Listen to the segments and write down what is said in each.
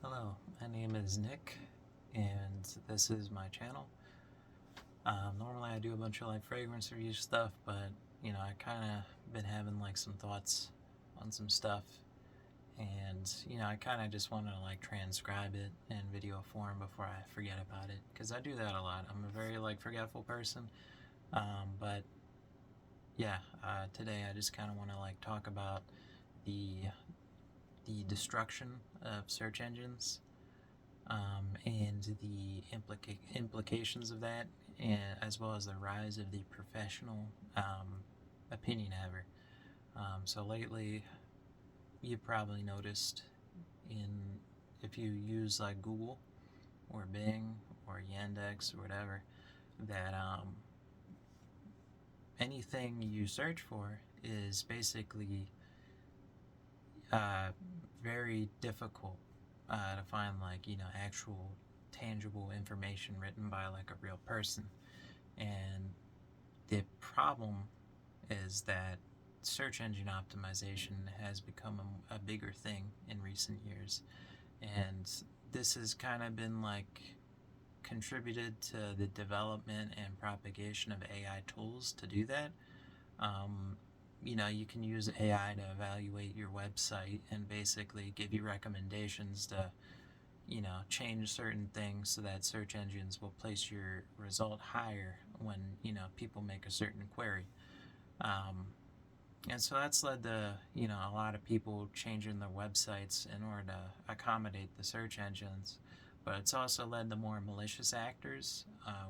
Hello, my name is Nick, and this is my channel. Normally I do a bunch of like fragrance review stuff, but I kind of been having like some thoughts on some stuff, and I kind of just want to like transcribe it in video form before I forget about it, because I do that a lot. I'm a very like forgetful person, but yeah, today I just kind of want to like talk about the the destruction of search engines, and the implications of that, and as well as the rise of the professional opinion haver. So lately, you probably noticed in if you use like Google or Bing or Yandex or whatever, that anything you search for is basically uh, very difficult to find like actual tangible information written by like a real person. And the problem is that search engine optimization has become a bigger thing in recent years, and this has kind of been like contributed to the development and propagation of AI tools to do that. um, you can use AI to evaluate your website and basically give you recommendations to change certain things so that search engines will place your result higher when people make a certain query. um, and so that's led to a lot of people changing their websites in order to accommodate the search engines, but it's also led to more malicious actors,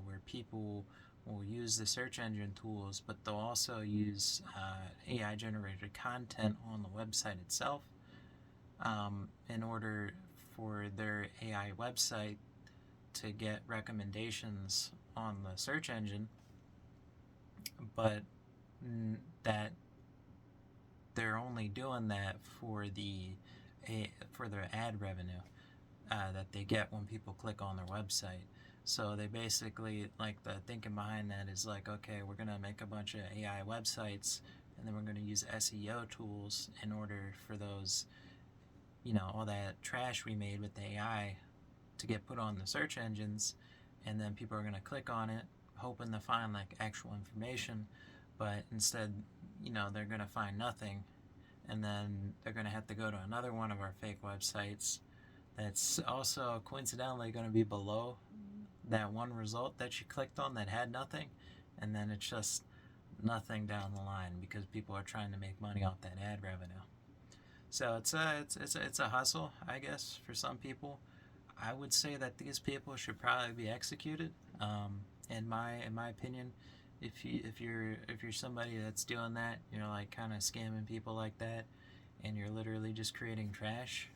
where people will use the search engine tools, but they'll also use AI generated content on the website itself, in order for their AI website to get recommendations on the search engine, but that they're only doing that for their ad revenue that they get when people click on their website. So they basically, like, the thinking behind that is like, okay, we're gonna make a bunch of AI websites, and then we're gonna use SEO tools in order for those, all that trash we made with the AI to get put on the search engines, and then people are gonna click on it hoping to find like actual information, but instead, they're gonna find nothing, and then they're gonna have to go to another one of our fake websites that's also coincidentally going to be below that one result that you clicked on that had nothing, and then it's just nothing down the line because people are trying to make money off that ad revenue. So it's a hustle, I guess, for some people. I would say that these people should probably be executed. In my opinion, if you're somebody that's doing that, you're like kind of scamming people like that, and you're literally just creating trash.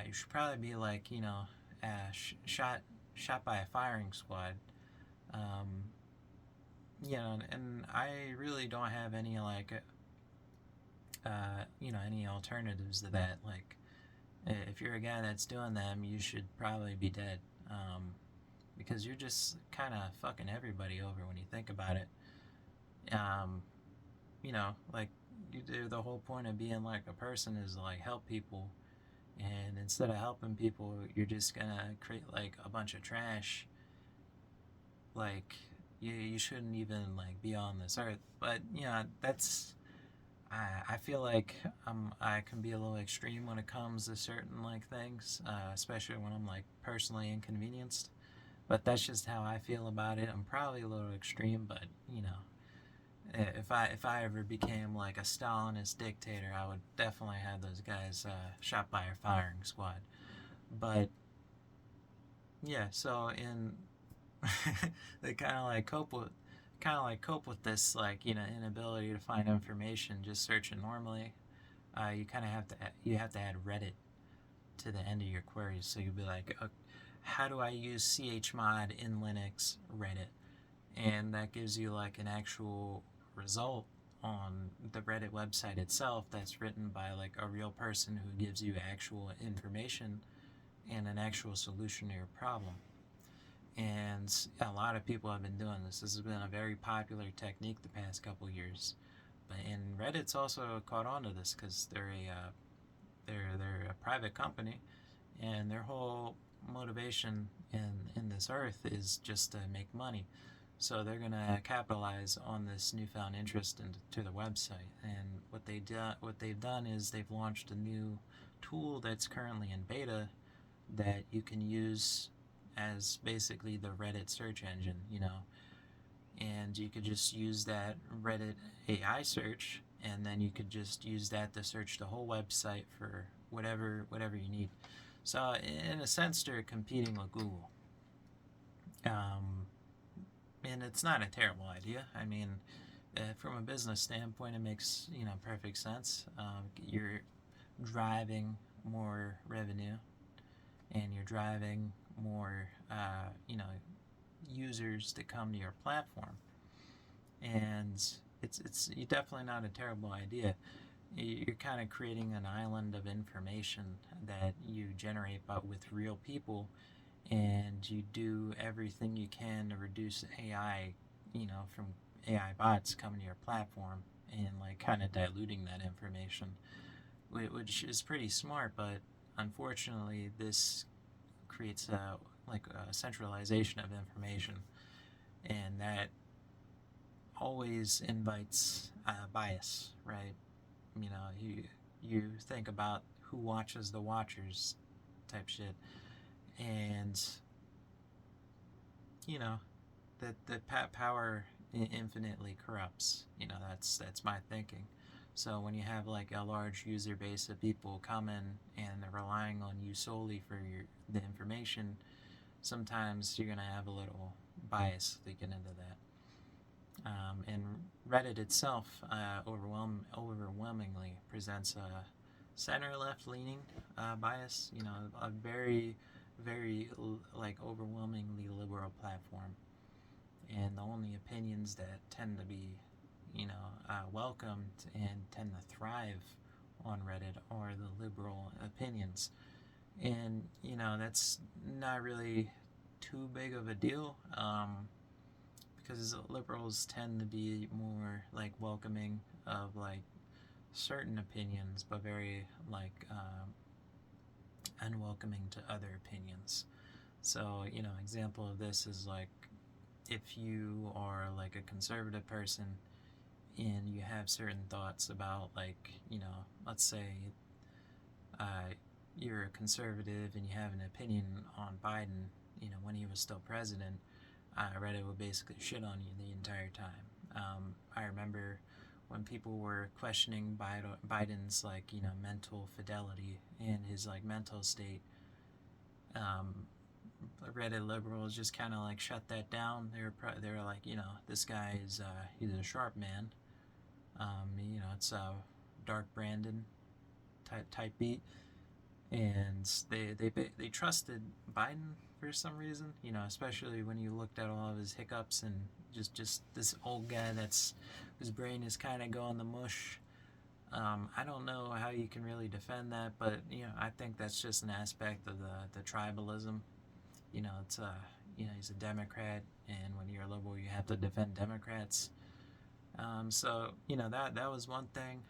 You should probably be like shot by a firing squad. Um, and I really don't have any like any alternatives to that. Like, if you're a guy that's doing them, you should probably be dead. Because you're just kind of fucking everybody over when you think about it. Um, like, the whole point of being like a person is to like help people, and instead of helping people, you're just gonna create like a bunch of trash. Like, you shouldn't even like be on this earth. But that's I feel like I can be a little extreme when it comes to certain like things, especially when I'm like personally inconvenienced. But that's just how I feel about it. I'm probably a little extreme, but if I ever became like a Stalinist dictator, I would definitely have those guys shot by a firing squad. But yeah, so in they kind of like cope with this, like, inability to find information just searching normally. You kind of have to add Reddit to the end of your queries. So you'll be like, how do I use chmod in Linux Reddit? And that gives you like an actual result on the Reddit website itself that's written by like a real person who gives you actual information and an actual solution to your problem. And a lot of people have been doing this. This has been a very popular technique the past couple years. But and Reddit's also caught on to this because they're a private company, and their whole motivation in this earth is just to make money. So they're gonna capitalize on this newfound interest into the website. And what they've done is they've launched a new tool that's currently in beta that you can use as basically the Reddit search engine, and you could just use that Reddit AI search, and then you could just use that to search the whole website for whatever you need. So in a sense, they're competing with Google, um, and it's not a terrible idea. I mean, from a business standpoint, it makes perfect sense. You're driving more revenue, and you're driving more users to come to your platform, and it's definitely not a terrible idea. You're kind of creating an island of information that you generate but with real people, and you do everything you can to reduce AI, from AI bots coming to your platform and like kind of diluting that information, which is pretty smart. But unfortunately, this creates a centralization of information, and that always invites bias, right? You think about who watches the watchers type shit, and you know that power infinitely corrupts. That's my thinking. So when you have like a large user base of people come in and they're relying on you solely for the information, sometimes you're gonna have a little bias leaking into that. And Reddit itself overwhelmingly presents a center-left leaning bias. A very, very like overwhelmingly liberal platform, and the only opinions that tend to be, welcomed and tend to thrive on Reddit are the liberal opinions, and that's not really too big of a deal. Because liberals tend to be more like welcoming of like certain opinions, but very like unwelcoming to other opinions. So example of this is like if you are like a conservative person and you have certain thoughts about like let's say uh, you're a conservative and you have an opinion on Biden, when he was still president, Reddit would basically shit on you the entire time. I remember when people were questioning Biden's like mental fidelity and his like mental state. Reddit liberals just kind of like shut that down. They were like, this guy is he's a sharp man. It's Dark Brandon type beat, and they trusted Biden for some reason. Especially when you looked at all of his hiccups and just this old guy whose brain is kind of going to mush. I don't know how you can really defend that, but I think that's just an aspect of the tribalism. It's he's a Democrat, and when you're a liberal, you have to defend Democrats. So that was one thing.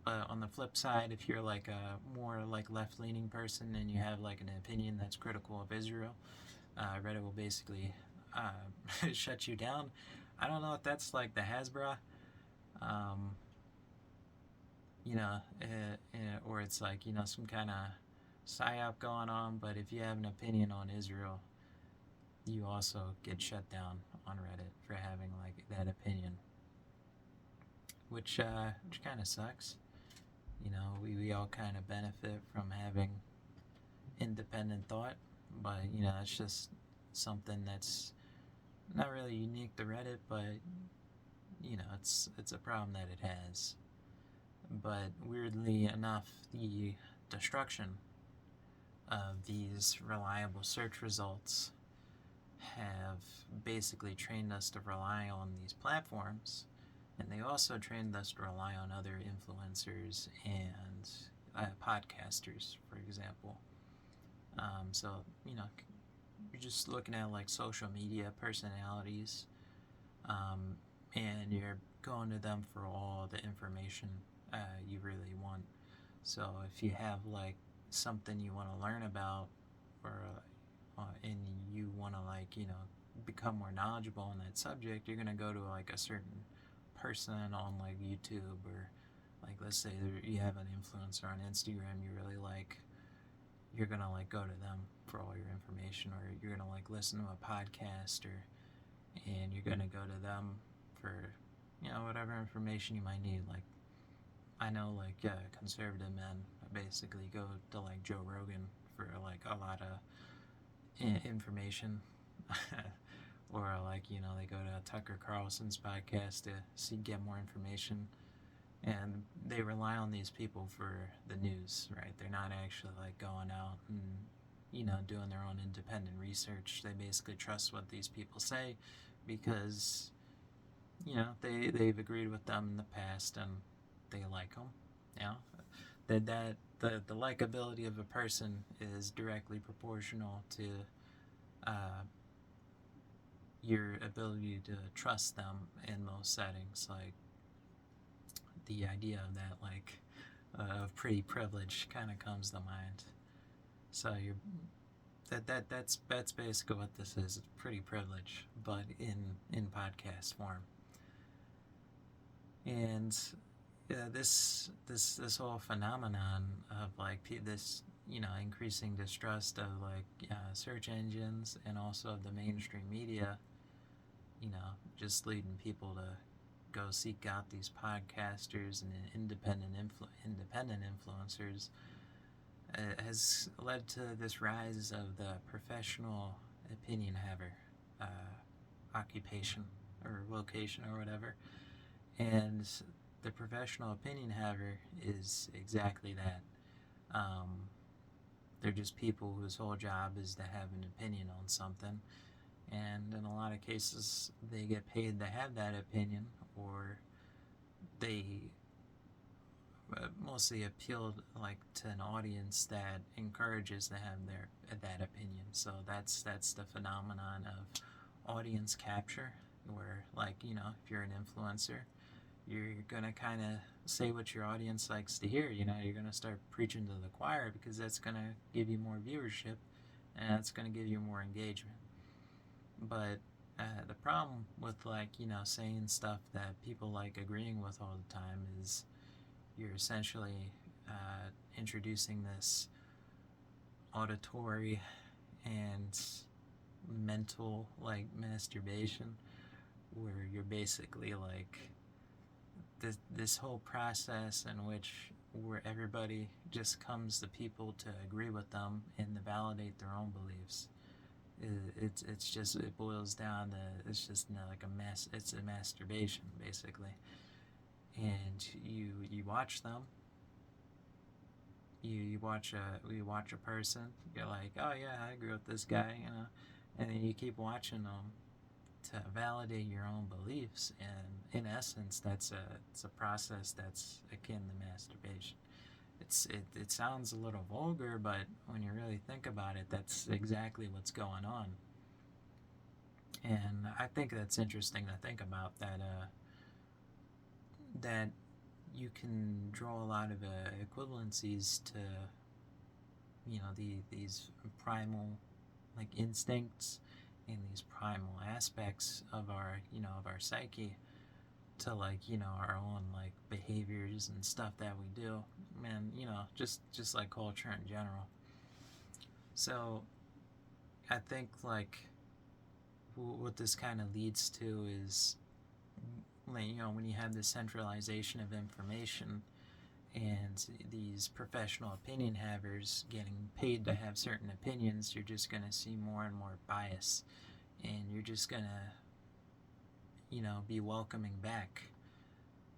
But on the flip side, if you're like a more like left-leaning person and you have like an opinion that's critical of Israel, Reddit will basically shut you down. I don't know if that's like the Hasbro, um, or it's like some kind of psyop going on. But if you have an opinion on Israel, you also get shut down on Reddit for having like that opinion, which kind of sucks. We all kind of benefit from having independent thought, but it's just something that's not really unique to Reddit, but it's a problem that it has. But weirdly enough, the destruction of these reliable search results have basically trained us to rely on these platforms, and they also trained us to rely on other influencers and podcasters, for example. So you're just looking at like social media personalities, and you're going to them for all the information you really want. So if you have like something you want to learn about, or and you want to become more knowledgeable on that subject, you're gonna go to like a certain person on like YouTube, or like let's say you have an influencer on Instagram you really like, you're gonna like go to them for all your information, or you're gonna like listen to a podcast, or and you're gonna go to them for whatever information you might need. Like I know like conservative men basically go to like Joe Rogan for like a lot of information. Or like they go to Tucker Carlson's podcast to get more information, and they rely on these people for the news, right? They're not actually like going out and doing their own independent research. They basically trust what these people say because they've agreed with them in the past and they like them. The likability of a person is directly proportional to your ability to trust them in most settings. Like the idea of that, like of pretty privilege, kind of comes to mind. So that's basically what this is. It's pretty privilege, but in podcast form. And this whole phenomenon of like this increasing distrust of like search engines, and also of the mainstream media, just leading people to go seek out these podcasters and independent influencers, has led to this rise of the professional opinion haver occupation or location or whatever. And the professional opinion haver is exactly that. They're just people whose whole job is to have an opinion on something, and in a lot of cases they get paid to have that opinion, or they mostly appeal like to an audience that encourages to have that opinion. So that's the phenomenon of audience capture, where like if you're an influencer, you're gonna kind of say what your audience likes to hear. You're gonna start preaching to the choir, because that's gonna give you more viewership, and it's gonna give you more engagement. But the problem with saying stuff that people like agreeing with all the time is you're essentially introducing this auditory and mental like masturbation, where you're basically like this whole process in which where everybody just comes to people to agree with them and to validate their own beliefs. It boils down to, it's just like it's a masturbation basically. And you watch them, you watch a person, you're like, oh yeah, I agree with this guy, and then you keep watching them to validate your own beliefs. And in essence, it's a process that's akin to masturbation. It sounds a little vulgar, but when you really think about it, that's exactly what's going on. And I think that's interesting to think about, that you can draw a lot of equivalencies to these primal like instincts and these primal aspects of our psyche, to like our own like behaviors and stuff that we do, and just like culture in general. So I think like what this kind of leads to is, when you have the centralization of information and these professional opinion havers getting paid to have certain opinions, you're just going to see more and more bias, and you're just going to be welcoming back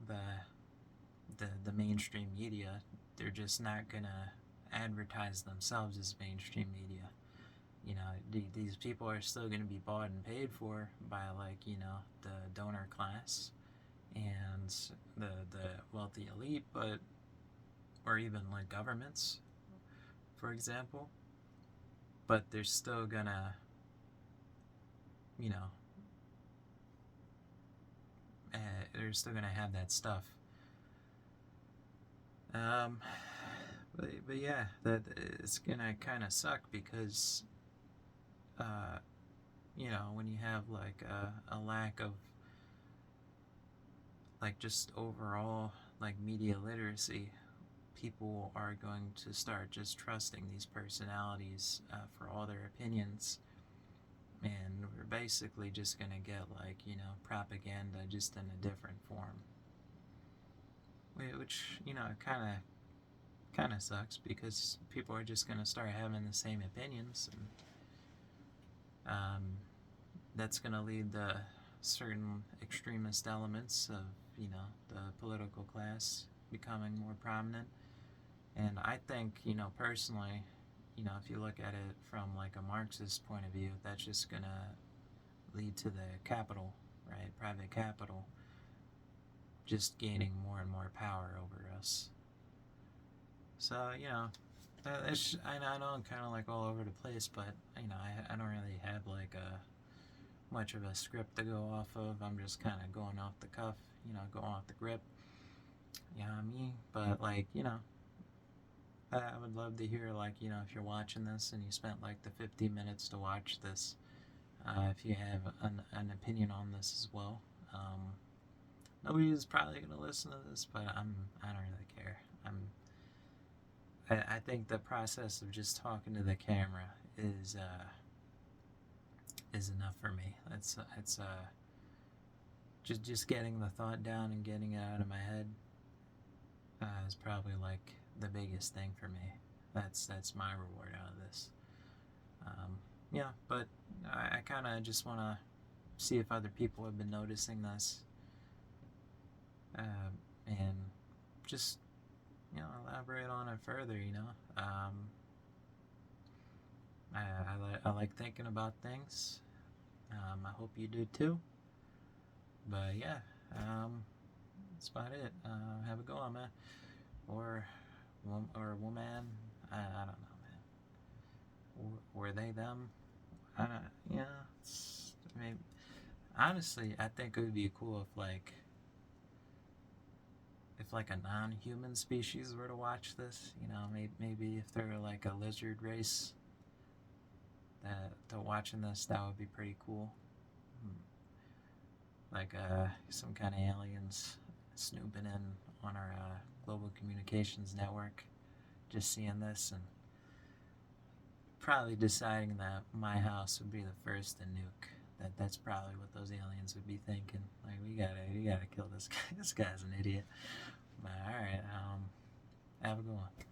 the mainstream media. They're just not going to advertise themselves as mainstream media. These people are still going to be bought and paid for by like the donor class and the wealthy elite, but or even like governments, for example. But they're still gonna they're still gonna have that stuff. but yeah, that it's gonna kind of suck because uh, when you have like a lack of like just overall like media literacy, people are going to start just trusting these personalities for all their opinions, and we're basically just gonna get like propaganda just in a different form, which kind of sucks because people are just gonna start having the same opinions, and um, that's gonna lead to certain extremist elements of the political class becoming more prominent. And I think personally, if you look at it from like a Marxist point of view, that's just gonna lead to the capital, right? Private capital just gaining more and more power over us. So I know I'm kind of like all over the place, but I don't really have like a much of a script to go off of. I'm just kind of going off the cuff, going off the grip. You know what I mean? But like I would love to hear like if you're watching this and you spent like the 15 minutes to watch this, if you have an opinion on this as well. Nobody's probably gonna listen to this, but I don't really care. I think the process of just talking to the camera is enough for me. It's just getting the thought down and getting it out of my head is probably like the biggest thing for me. That's my reward out of this. Yeah, but I kind of just want to see if other people have been noticing this, and just elaborate on it further. I like thinking about things. I hope you do too. But yeah, that's about it. Have a go on, man. Or woman. I don't know, man. Were they them? I don't. Maybe. Honestly, I think it would be cool if like a non-human species were to watch this. Maybe if they're like a lizard race that to watching this, that would be pretty cool. Like some kind of aliens snooping in on our global communications network, just seeing this and probably deciding that my house would be the first to nuke. That's probably what those aliens would be thinking. Like we gotta kill this guy. This guy's an idiot. But all right, have a good one.